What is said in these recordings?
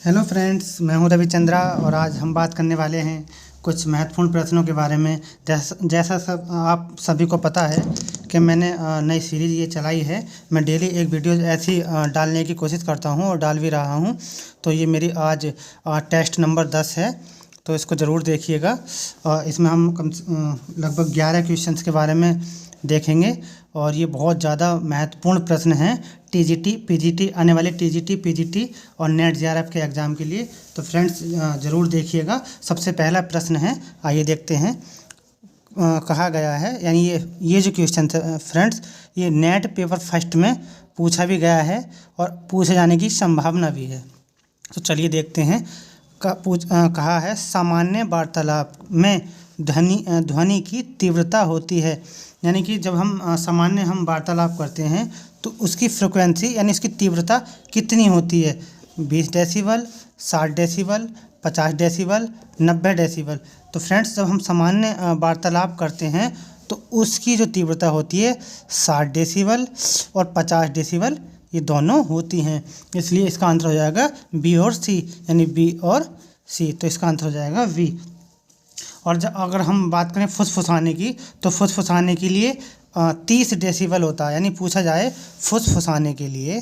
Hello friends, मैं हूं रविचंद्रा और आज हम बात करने वाले हैं कुछ महत्वपूर्ण प्रश्नों के बारे में। जैसा सब आप सभी को पता है कि मैंने नई सीरीज़ ये चलाई है। मैं डेली एक वीडियो ऐसी डालने की कोशिश करता हूं और डाल भी रहा हूं। तो ये मेरी आज टेस्ट नंबर 10 है, तो इसको ज़रूर देखिएगा। इसमें हम लगभग 11 क्वेश्चंस के बारे में देखेंगे और ये बहुत ज़्यादा महत्वपूर्ण प्रश्न हैं टीजीटी पीजीटी आने वाले टीजीटी पीजीटी और नेट जेआरएफ के एग्ज़ाम के लिए। तो फ्रेंड्स ज़रूर देखिएगा। सबसे पहला प्रश्न है, आइए देखते हैं। कहा गया है, यानी ये जो क्वेश्चन है फ्रेंड्स, ये नेट पेपर फर्स्ट में पूछा भी गया है और पूछे जाने की संभावना भी है। तो चलिए देखते हैं। कहा है सामान्य वार्तालाप में ध्वनि की तीव्रता होती है, यानी कि जब हम सामान्य वार्तालाप करते हैं तो उसकी फ्रिक्वेंसी यानी इसकी तीव्रता कितनी होती है। 20 डेसिबल, 60 डेसिबल, 50 डेसिबल, 90 डेसिबल। तो फ्रेंड्स जब हम सामान्य वार्तालाप करते हैं तो उसकी जो तीव्रता होती है 60 डेसिबल और 50 डेसिबल, ये दोनों होती हैं। इसलिए इसका आंसर हो जाएगा बी और सी, यानी बी और सी। तो इसका आंसर हो जाएगा वी। और अगर हम बात करें फुसफुसाने की, तो फुसफुसाने के लिए 30 डेसिबल होता है। यानी पूछा जाए फुसफुसाने के लिए,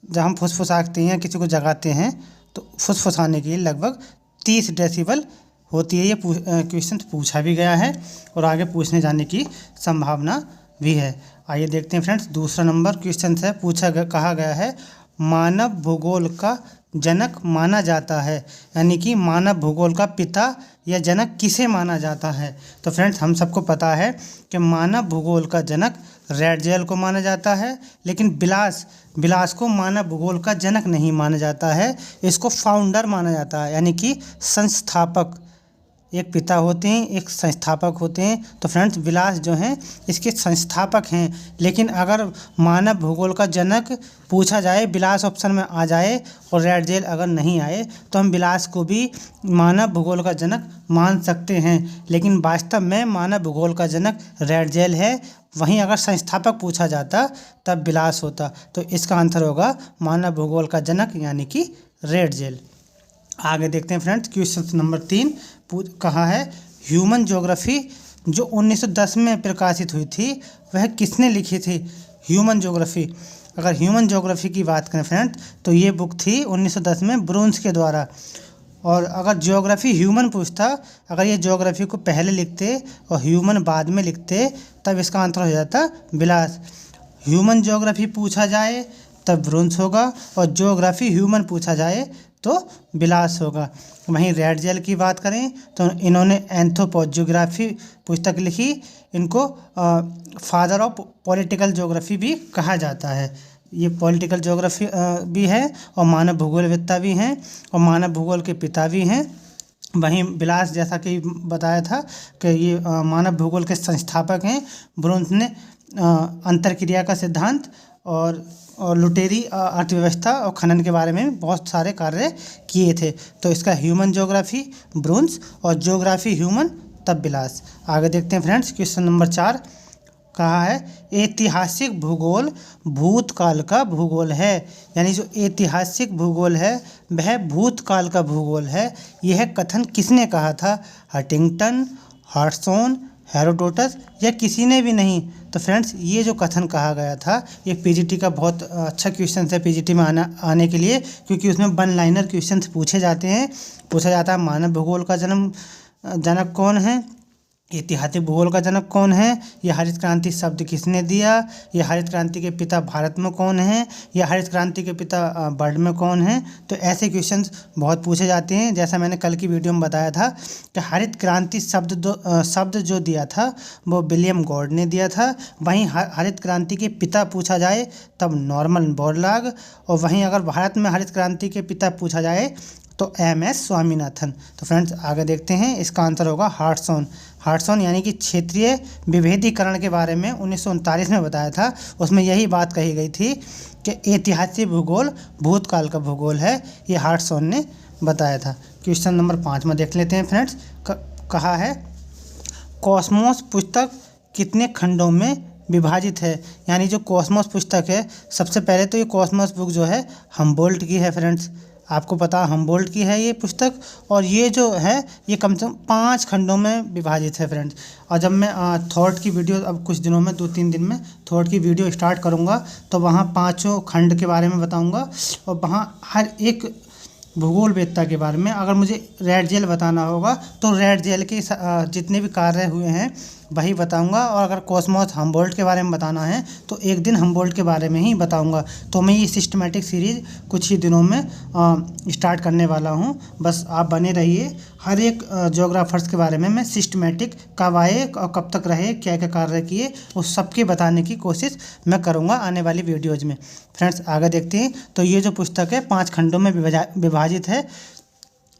जब हम फुसफुसाते हैं किसी को जगाते हैं तो फुसफुसाने के लिए लगभग 30 डेसिबल होती है। ये क्वेश्चन पूछा भी गया है और आगे पूछने जाने की संभावना भी है। आइए देखते हैं फ्रेंड्स, दूसरा नंबर क्वेश्चन है। कहा गया है मानव भूगोल का जनक माना जाता है, यानी कि मानव भूगोल का पिता या जनक किसे माना जाता है। तो फ्रेंड्स हम सबको पता है कि मानव भूगोल का जनक रैटजेल को माना जाता है, लेकिन बिलास को मानव भूगोल का जनक नहीं माना जाता है। इसको फाउंडर माना जाता है, यानी कि संस्थापक। एक पिता होते हैं, एक संस्थापक होते हैं। तो फ्रेंड्स बिलास जो हैं इसके संस्थापक हैं। लेकिन अगर मानव भूगोल का जनक पूछा जाए, बिलास ऑप्शन में आ जाए और रैटजेल अगर नहीं आए, तो हम बिलास को भी मानव भूगोल का जनक मान सकते हैं। लेकिन वास्तव में मानव भूगोल का जनक रैटजेल है। वहीं अगर संस्थापक पूछा जाता तब बिलास होता। तो इसका आंसर होगा मानव भूगोल का जनक, यानी कि रैटजेल। आगे देखते हैं फ्रेंड्स, क्वेश्चन नंबर 3 कहा है ह्यूमन ज्योग्राफी जो 1910 में प्रकाशित हुई थी वह किसने लिखी थी। ह्यूमन ज्योग्राफी, अगर ह्यूमन ज्योग्राफी की बात करें फ्रेंड्स, तो ये बुक थी 1910 में ब्रून्स के द्वारा। और अगर ज्योग्राफी ह्यूमन पूछता, अगर ये ज्योग्राफी को पहले लिखते और ह्यूमन बाद में लिखते, तब इसका आंसर हो जाता बिलास। ह्यूमन ज्योग्राफी पूछा जाए तब ब्रून्स होगा, और ज्योग्राफी ह्यूमन पूछा जाए तो बिलास होगा। वहीं रैटजेल की बात करें तो इन्होंने एंथ्रोपोज्योग्राफी पुस्तक लिखी। इनको फादर ऑफ पॉलिटिकल ज्योग्राफी भी कहा जाता है। ये पॉलिटिकल ज्योग्राफी भी है और मानव भूगोलवेत्ता भी हैं और मानव भूगोल के पिता भी हैं। वहीं बिलास जैसा कि बताया था कि ये मानव भूगोल के संस्थापक हैं। ब्रून्स ने अंतरक्रिया का सिद्धांत और लुटेरी अर्थव्यवस्था और खनन के बारे में बहुत सारे कार्य किए थे। तो इसका ह्यूमन ज्योग्राफी ब्रून्स और ज्योग्राफी ह्यूमन तब बिलास। आगे देखते हैं फ्रेंड्स, क्वेश्चन नंबर 4 कहा है ऐतिहासिक भूगोल भूतकाल का भूगोल है, यानी जो ऐतिहासिक भूगोल है वह भूतकाल का भूगोल है। यह कथन किसने कहा था। हंटिंगटन, हॉटसन, हेरोडोटस या किसी ने भी नहीं। तो फ्रेंड्स ये जो कथन कहा गया था, ये पीजीटी का बहुत अच्छा क्वेश्चन है पीजीटी में आने के लिए, क्योंकि उसमें वन लाइनर क्वेश्चन पूछे जाते हैं। पूछा जाता है मानव भूगोल का जनक कौन है, ऐतिहासिक भूगोल का जनक कौन है, यह हरित क्रांति शब्द किसने दिया, यह हरित क्रांति के पिता भारत में कौन है, यह हरित क्रांति के पिता वर्ल्ड में कौन है। तो ऐसे क्वेश्चंस बहुत पूछे जाते हैं। जैसा मैंने कल की वीडियो में बताया था कि हरित क्रांति शब्द जो दिया था वो विलियम गॉड ने दिया था। वहीं हरित क्रांति के पिता पूछा जाए तब नॉर्मन बोरलॉग, और वहीं अगर भारत में हरित क्रांति के पिता पूछा जाए तो MS स्वामीनाथन। तो फ्रेंड्स आगे देखते हैं, इसका आंसर होगा हार्टसन, यानी कि क्षेत्रीय विभेदीकरण के बारे में 1939 में बताया था। उसमें यही बात कही गई थी कि ऐतिहासिक भूगोल भूतकाल का भूगोल है, ये हार्टसन ने बताया था। क्वेश्चन नंबर 5 में देख लेते हैं फ्रेंड्स। कहा है कॉस्मोस पुस्तक कितने खंडों में विभाजित है, यानी जो कॉस्मोस पुस्तक है, सबसे पहले तो ये कॉस्मोस बुक जो है हम्बोल्ट की है फ्रेंड्स। आपको पता हम्बोल्ट की है ये पुस्तक, और ये जो है ये कम से कम 5 खंडों में विभाजित है फ्रेंड्स। और जब मैं थॉट की वीडियो अब कुछ दिनों में 2-3 दिन में थॉट की वीडियो स्टार्ट करूँगा तो वहाँ 5 खंड के बारे में बताऊँगा, और वहाँ हर एक भूगोलवेत्ता के बारे में। अगर मुझे रेड जेल बताना होगा तो रेड जेल के जितने भी कार्य हुए हैं वही बताऊंगा, और अगर कॉस्मोस हम्बोल्ट के बारे में बताना है तो एक दिन हम्बोल्ट के बारे में ही बताऊंगा। तो मैं ये सिस्टमेटिक सीरीज़ कुछ ही दिनों में स्टार्ट करने वाला हूं, बस आप बने रहिए। हर एक ज्योग्राफर्स के बारे में मैं सिस्टमेटिक कब आए और कब तक रहे, क्या क्या कार्य किए, उस सब के बताने की कोशिश मैं करूँगा आने वाली वीडियोज़ में। फ्रेंड्स आगे देखते हैं। तो ये जो पुस्तक है 5 खंडों में विभाजित है।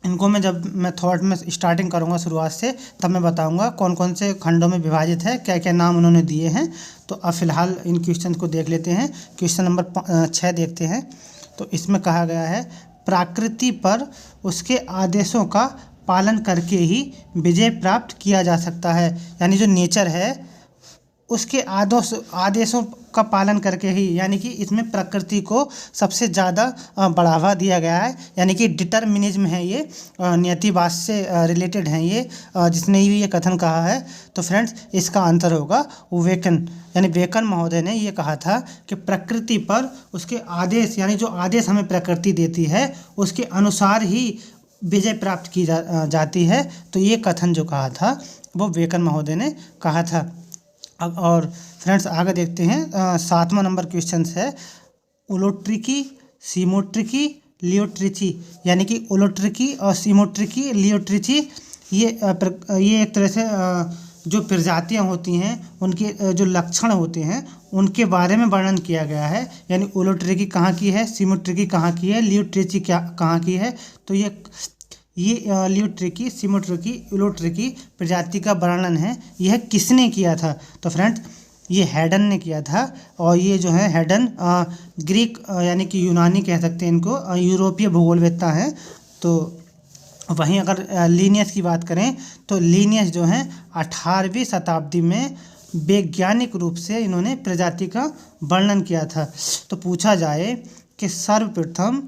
इनको मैं जब मैं थॉट में स्टार्टिंग करूँगा शुरुआत से, तब मैं बताऊँगा कौन कौन से खंडों में विभाजित है, क्या क्या नाम उन्होंने दिए हैं। तो अब फ़िलहाल इन क्वेश्चन को देख लेते हैं। क्वेश्चन नंबर 6 देखते हैं। तो इसमें कहा गया है, प्रकृति पर उसके आदेशों का पालन करके ही विजय प्राप्त किया जा सकता है। यानी जो नेचर है उसके आदेशों का पालन करके ही, यानी कि इसमें प्रकृति को सबसे ज़्यादा बढ़ावा दिया गया है। यानी कि डिटर्मिनिज्म है ये, नियतिवाद से रिलेटेड है ये, जिसने भी ये कथन कहा है। तो फ्रेंड्स इसका आंसर होगा वेकन, यानी बेकन महोदय ने ये कहा था कि प्रकृति पर उसके आदेश, यानी जो आदेश हमें प्रकृति देती है उसके अनुसार ही विजय प्राप्त की जाती है। तो ये कथन जो कहा था वो बेकन महोदय ने कहा था। अब और फ्रेंड्स आगे देखते हैं। 7वां नंबर क्वेश्चन है, उलोट्रिकी, सीमोट्रिकी, लियोट्रिची। यानी कि उलोट्रिकी और सीमोट्रिकी, लियोट्रिची ये एक तरह से जो प्रजातियां होती हैं उनके जो लक्षण होते हैं उनके बारे में वर्णन किया गया है। यानी उलोट्रिकी कहाँ की है, सीमोट्रिकी कहाँ की है, लियोट्रिची कहाँ की है। तो ये लियोट्रिकी, सीमोट्रिकी, उलोट्रिकी प्रजाति का वर्णन है। यह किसने किया था? तो फ्रेंड्स ये हैडन ने किया था। और ये जो है हैडन ग्रीक यानी कि यूनानी कह सकते हैं इनको, यूरोपीय भूगोलवेत्ता हैं। तो वहीं अगर लीनियस की बात करें तो लीनियस जो है 18वीं शताब्दी में वैज्ञानिक रूप से इन्होंने प्रजाति का वर्णन किया था। तो पूछा जाए कि सर्वप्रथम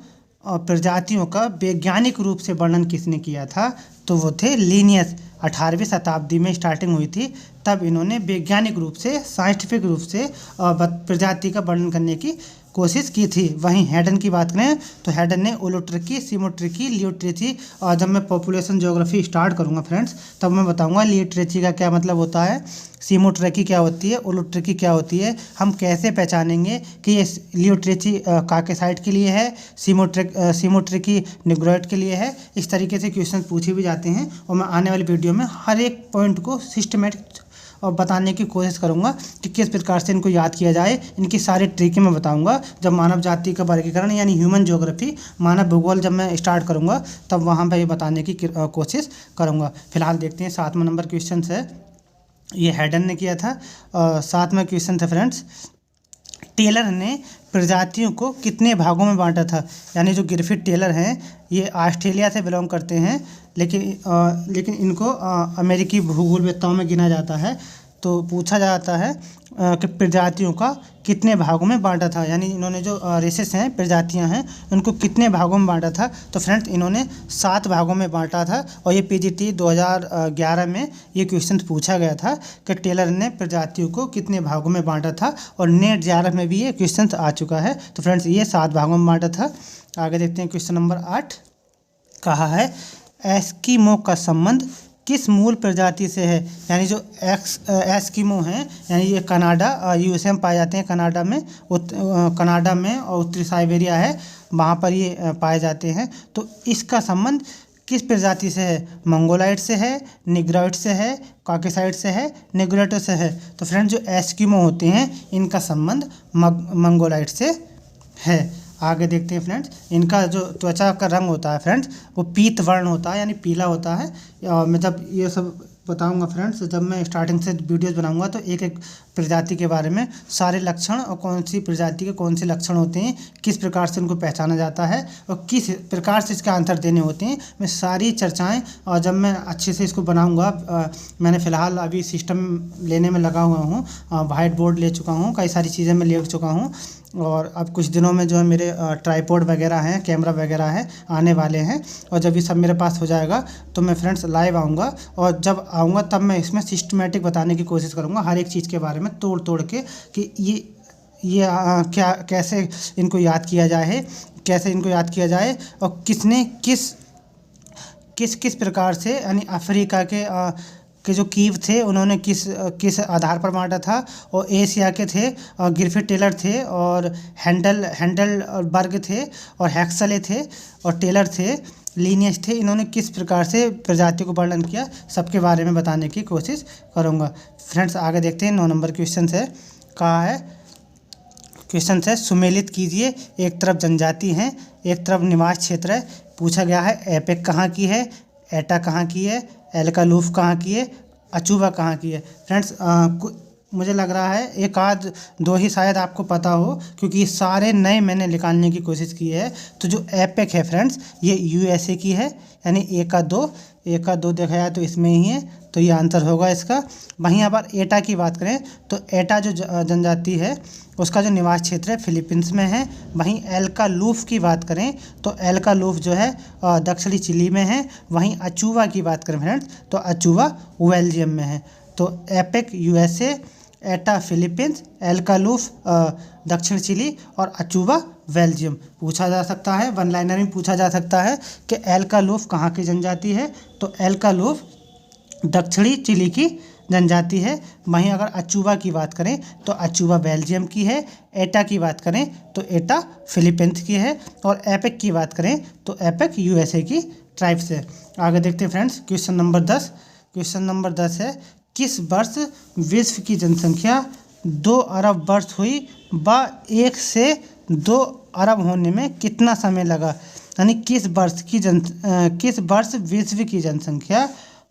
प्रजातियों का वैज्ञानिक रूप से वर्णन किसने किया था, तो वो थे लीनियस। 18वीं शताब्दी में स्टार्टिंग हुई थी, तब इन्होंने वैज्ञानिक रूप से, साइंटिफिक रूप से प्रजाति का वर्णन करने की कोशिश की थी। वहीं हैडन की बात करें तो हैडन ने उलोट्रिकी, सीमोट्रिकी, लियोट्रिची, और जब मैं पॉपुलेशन ज्योग्राफी स्टार्ट करूंगा फ्रेंड्स तब मैं बताऊंगा लियोट्रिची का क्या मतलब होता है, सीमोट्रिकी क्या होती है, उलोट्रिकी क्या होती है, हम कैसे पहचानेंगे कि ये लियोट्रिची काकेसाइट के लिए है, सीमोट्रिकी निग्रोइड के लिए है। इस तरीके से क्वेश्चन पूछे भी जाते हैं, और मैं आने वाली वीडियो में हर एक पॉइंट को सिस्टमेटिक और बताने की कोशिश करूंगा कि किस प्रकार से इनको याद किया जाए। इनकी सारी ट्रिकें मैं बताऊंगा जब मानव जाति का वर्गीकरण यानी ह्यूमन ज्योग्राफी, मानव भूगोल जब मैं स्टार्ट करूंगा तब वहां पर ये बताने की कोशिश करूंगा। फिलहाल देखते हैं 7वां नंबर क्वेश्चन है, ये हैडन ने किया था। 7वां क्वेश्चन था फ्रेंड्स, टेलर ने प्रजातियों को कितने भागों में बांटा था। यानी जो ग्रिफिथ टेलर हैं ये ऑस्ट्रेलिया से बिलोंग करते हैं, लेकिन इनको अमेरिकी भूगोलवेत्ताओं में गिना जाता है। तो पूछा जाता है कि प्रजातियों का कितने भागों में बांटा था, यानी इन्होंने जो रेसेस हैं, प्रजातियां हैं, उनको कितने भागों में बांटा था। तो फ्रेंड्स इन्होंने 7 भागों में बांटा था। और ये पीजीटी 2011 में ये क्वेश्चन पूछा गया था कि टेलर ने प्रजातियों को कितने भागों में बांटा था, और नेट JRF में भी ये क्वेश्चन आ चुका है। तो फ्रेंड्स ये 7 भागों में बांटा था। आगे देखते हैं क्वेश्चन नंबर 8, कहा है एस्किमो का संबंध किस मूल प्रजाति से है। यानी जो एस्किमो हैं, यानी ये कनाडा, USA में पाए जाते हैं, कनाडा में और उत्तरी साइबेरिया है वहाँ पर ये पाए जाते हैं। तो इसका संबंध किस प्रजाति से है? मंगोलाइड से है, निग्रोइड से है, काकेसाइड से है, निग्रोइड से है। तो फ्रेंड्स जो एस्किमो होते हैं इनका संबंध मंगोलाइड से है। आगे देखते हैं फ्रेंड्स, इनका जो त्वचा का रंग होता है फ्रेंड्स वो पीत वर्ण होता है, यानी पीला होता है। मैं जब ये सब बताऊंगा फ्रेंड्स, जब मैं स्टार्टिंग से वीडियोस बनाऊंगा तो एक एक प्रजाति के बारे में सारे लक्षण और कौन सी प्रजाति के कौन से लक्षण होते हैं, किस प्रकार से उनको पहचाना जाता है और किस प्रकार से इसके आंसर देने होते हैं, मैं सारी चर्चाएं और जब मैं अच्छे से इसको बनाऊंगा, मैंने फ़िलहाल अभी सिस्टम लेने में लगा हुआ हूँ, वाइट बोर्ड ले चुका हूँ, कई सारी चीज़ें मैं ले चुका हूँ। और अब कुछ दिनों में जो है मेरे ट्राइपॉड वगैरह हैं, कैमरा वगैरह है आने वाले हैं। और जब ये सब मेरे पास हो जाएगा तो मैं फ्रेंड्स लाइव आऊँगा, और जब आऊँगा तब मैं इसमें सिस्टमेटिक बताने की कोशिश करूँगा हर एक चीज़ के बारे में तोड़ तोड़ के, कि ये क्या कैसे इनको याद किया जाए, कैसे इनको याद किया जाए, और किसने किस किस किस प्रकार से, यानी अफ्रीका के जो कीव थे उन्होंने किस किस आधार पर बांटा था। और एशिया के थे ग्रिफिथ टेलर थे, और हैंडलबर्ग थे, और हैक्सले थे, और टेलर थे, लीनियस थे। इन्होंने किस प्रकार से प्रजातियों को वर्णन किया, सबके बारे में बताने की कोशिश करूँगा। फ्रेंड्स आगे देखते हैं 9 नंबर क्वेश्चन है, कहा है क्वेश्चन है सुमेलित कीजिए, एक तरफ जनजाति हैं, एक तरफ निवास क्षेत्र है। पूछा गया है एपेक कहाँ की है, एटा कहाँ की है, एल्कालूफ कहाँ की है, अचूबा कहाँ की है। फ्रेंड्स मुझे लग रहा है एक आध दो ही शायद आपको पता हो, क्योंकि सारे नए मैंने निकालने की कोशिश की है। तो जो एपेक है फ्रेंड्स, ये यूएसए की है, यानी एक का दो देखा जाए तो इसमें ही है, तो ये आंसर होगा इसका। वहीं अगर एटा की बात करें तो एटा जो जनजाति है उसका जो निवास क्षेत्र है फिलीपींस में है। वहीं एल्कालूफ की बात करें तो एल्कालूफ जो है दक्षिणी चिली में है। वहीं अचूबा की बात करें फ्रेंड्स तो अचूबा बेल्जियम में है। तो एपेक यूएसए, एटा फिलीपींस, एल्कालूफ दक्षिण चिली, और अचूबा बेल्जियम। पूछा जा सकता है, वन लाइनर में पूछा जा सकता है कि एल्कालूफ कहाँ की जनजाति है, तो एल्कालूफ दक्षिणी चिली की जनजाति है। वहीं अगर अचूबा की बात करें तो अचूबा बेल्जियम की है। एटा की बात करें तो एटा फिलीपींस की है। और एपेक की बात करें तो एपेक यूएसए की ट्राइब से। आगे देखते हैं friends question number 10। Question number 10 है, किस वर्ष विश्व की जनसंख्या 2 अरब वर्ष हुई व 1 से 2 अरब होने में कितना समय लगा। यानी किस वर्ष विश्व की जनसंख्या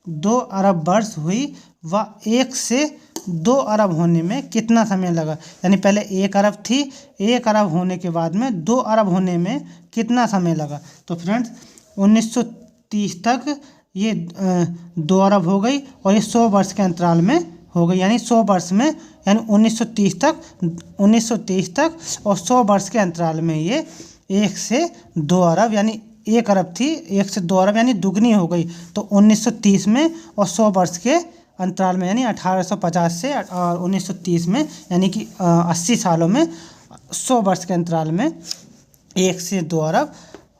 2 अरब वर्ष हुई व 1 से 2 अरब होने में कितना समय लगा। यानी पहले 1 अरब थी, 1 अरब होने के बाद में 2 अरब होने में कितना समय लगा। तो फ्रेंड्स 1930 तक ये 2 अरब हो गई, और ये 100 वर्ष के अंतराल में हो गई। यानी 100 वर्ष में, यानी 1930 तक और 100 वर्ष के अंतराल में ये 1 से 2 अरब, यानी 1 अरब थी, 1 से 2 अरब यानी दुगनी हो गई। तो 1930 में और 100 वर्ष के अंतराल में, यानी 1850 से और 1930 में, यानी कि 80 सालों में 100 वर्ष के अंतराल में 1 से 2 अरब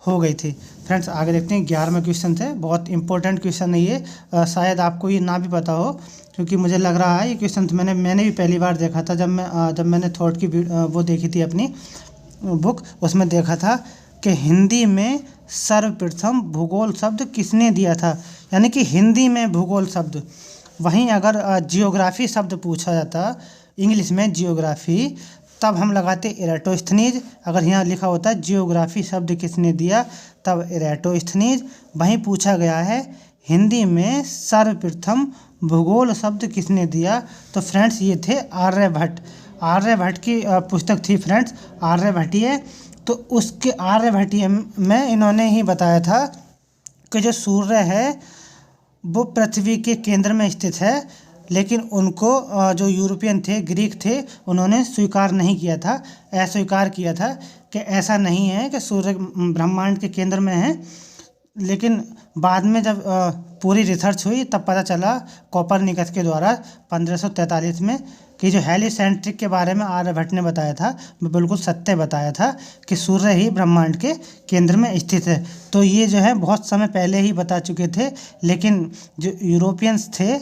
हो गई थी। फ्रेंड्स आगे देखते हैं 11वां क्वेश्चन थे। बहुत इंपॉर्टेंट क्वेश्चन है ये, शायद आपको ये ना भी पता हो, क्योंकि मुझे लग रहा है ये क्वेश्चन मैंने भी पहली बार देखा था जब मैंने थॉट की वो देखी थी अपनी बुक, उसमें देखा था कि हिंदी में सर्वप्रथम भूगोल शब्द किसने दिया था। यानी कि हिंदी में भूगोल शब्द। वहीं अगर जियोग्राफी शब्द पूछा जाता इंग्लिश में जियोग्राफी, तब हम लगाते एराटोस्थनीज। अगर यहाँ लिखा होता जियोग्राफी शब्द किसने दिया, तब एराटोस्थनीज। वहीं पूछा गया है हिंदी में सर्वप्रथम भूगोल शब्द किसने दिया, तो फ्रेंड्स ये थे आर्यभट्ट। आर्यभट्ट की पुस्तक थी फ्रेंड्स आर्यभट्टीय। तो उसके आर्यभट्टीय में इन्होंने ही बताया था कि जो सूर्य है वो पृथ्वी के केंद्र में स्थित है, लेकिन उनको जो यूरोपियन थे, ग्रीक थे, उन्होंने स्वीकार नहीं किया था, अस्वीकार किया था कि ऐसा नहीं है कि सूर्य ब्रह्मांड के केंद्र में है। लेकिन बाद में जब पूरी रिसर्च हुई तब पता चला कोपरनिकस के द्वारा 1543 में कि जो हेलिसेंट्रिक के बारे में आर्यभट्ट ने बताया था वो बिल्कुल सत्य बताया था कि सूर्य ही ब्रह्मांड के केंद्र में स्थित है। तो ये जो है बहुत समय पहले ही बता चुके थे, लेकिन जो यूरोपियंस थे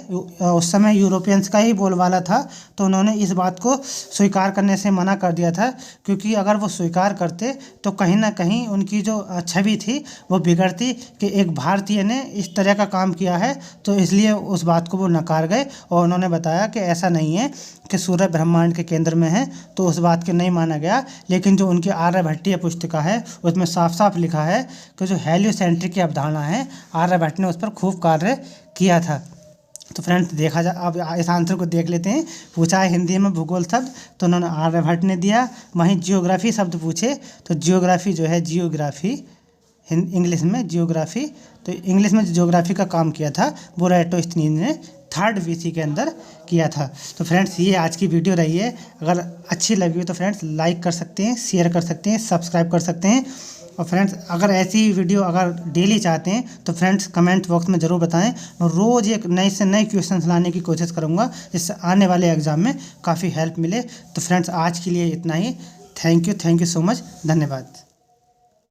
उस समय यूरोपियंस का ही बोलबाला था, तो उन्होंने इस बात को स्वीकार करने से मना कर दिया था, क्योंकि अगर वो स्वीकार करते तो कहीं ना कहीं उनकी जो छवि थी वो बिगड़ती कि एक भारतीय ने इस तरह का काम किया है, तो इसलिए उस बात को वो नकार गए। और उन्होंने बताया कि ऐसा नहीं है कि सूर्य ब्रह्मांड के केंद्र में है, तो उस बात के नहीं माना गया। लेकिन जो उनकी आर्यभट्टीय पुस्तिका है उसमें साफ साफ लिखा है कि जो हेलियोसेंट्रिक की अवधारणा है आर्यभट्ट ने उस पर खूब कार्य किया था। तो फ्रेंड्स देखा जा, अब इस आंसर को देख लेते हैं। पूछा है हिंदी में भूगोल शब्द, तो उन्होंने आर्यभट्ट ने दिया। वहीं जियोग्राफी शब्द पूछे तो जियोग्राफी जो है जियोग्राफी इंग्लिश में जियोग्राफी, तो इंग्लिश में जियोग्राफी का काम किया था वो एराटोस्थनीज ने 3rd VC के अंदर किया था। तो फ्रेंड्स ये आज की वीडियो रही है। अगर अच्छी लगी हो तो फ्रेंड्स लाइक कर सकते हैं, शेयर कर सकते हैं, सब्सक्राइब कर सकते हैं। और फ्रेंड्स अगर ऐसी वीडियो अगर डेली चाहते हैं तो फ्रेंड्स कमेंट बॉक्स में ज़रूर बताएं। मैं रोज़ एक नए से नए क्वेश्चंस लाने की कोशिश करूंगा जिससे आने वाले एग्ज़ाम में काफ़ी हेल्प मिले। तो फ्रेंड्स आज के लिए इतना ही। थैंक यू सो मच, धन्यवाद।